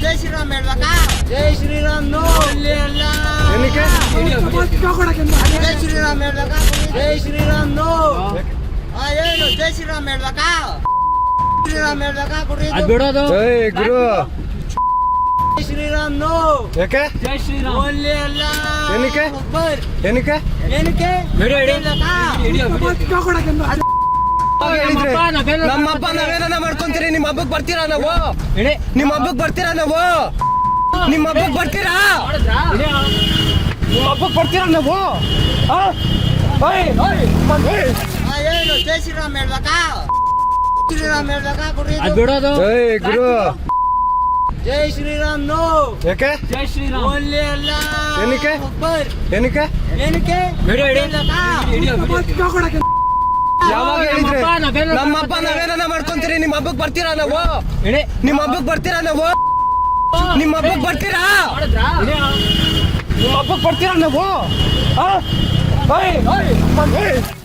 ಜೈ ಶ್ರೀರಾಮ್ ಹೇಳ್ಬೇಕಾ? ಜೈ ಶ್ರೀರಾಮ್ ನೋ ಅಲ್ಲಿ ಅಲ್ಲ. ಏನಕ್ಕೆ? ಜೈ ಶ್ರೀರಾಮ್ ಹೇಳ್ಬೇಕಾ? ಜೈ ಶ್ರೀರಾಮ್ ನೋ. ಏನು ಜೈ ಶ್ರೀರಾಮ್ ಹೇಳ್ಬೇಕಾ? ಶ್ರೀರಾಮ್ ಹೇಳ್ಬೇಕಾ? ಕೊಡ್ರಿ ಅದ್ ಬಿಡೋದು. ಜೈ ಗುರು. ಜೈ ಶ್ರೀರಾಮ್ ನೋ. ಯಾಕೆ? ಜೈ ಶ್ರೀರಾಮ್. ಅಲ್ಲಿ ಅಲ್ಲ. ಏನಕ್ಕೆ? ಅಕ್ಬರ್. ಏನಕ್ಕೆ? ಏನಕ್ಕೆ? ಬಿಡು, ಹಿಡಿ. ಹೇಳ್ಬೇಕಾ? ನಮ್ಮಪ್ಪ ನಾವೇನ ಮಾಡ್ಕೊಂತೀರಿ? ನಿಮ್ಮ ಹಬ್ಬಕ್ ಬರ್ತೀರಾ ನಾವು? ಇಡಿ. ನಿಮ್ಮ ಹಬ್ಬಕ್ ಬರ್ತೀರಾ ನಾವು? ನಿಮ್ಮ ಹಬ್ಬಕ್ ಬರ್ತೀರಾ? ನಿಮ್ಮ ಹಬ್ಬಕ್ ಬರ್ತೀರಾ ನಾವು? ಆ? ಓಯ್, ಓಯ್, ಓಯ್. ಏನು ಜೈ ಶ್ರೀರಾಮ್ ಹೇಳ್ಬೇಕಾ? ಶ್ರೀರಾಮ್ ಹೇಳ್ಬೇಕಾ? ಕೊಡ್ರಿ ಅದ್ ಬಿಡೋದು. ಜೈ ಗುರು. ಜೈ ಶ್ರೀರಾಮ್ ನೋ. ಯಾಕೆ? ಜೈ ಶ್ರೀರಾಮ್. ಅಲ್ಲಿ ಅಲ್ಲ. ಏನಕ್ಕೆ? ಅಕ್ಬರ್. ಏನಕ್ಕೆ? ಏನಕ್ಕೆ? ಬಿಡು, ಹಿಡಿ. ಹೇಳ್ಬೇಕಾ? ಯಾವಾಗ ಹೇಳಿದ್ರೆ? ನಾವೇನ- ನಮ್ಮಪ್ಪ ನಾವೇನ ಮಾಡ್ಕೊಂತೀರಿ? ನಿಮ್ಮ ಹಬ್ಬಕ್ ಬರ್ತೀರಾ ನಾವು? ಇಡಿ. ನಿಮ್ಮ ಹಬ್ಬಕ್ ಬರ್ತೀರಾ ನಾವು? ನಿಮ್ಮ ಹಬ್ಬಕ್ ಬರ್ತೀರಾ? ನಿಮ್ಮ ಹಬ್ಬಕ್ ಬರ್ತೀರಾ ನಾವು? ಆ? ಓಯ್, ಓಯ್, ಓಯ್.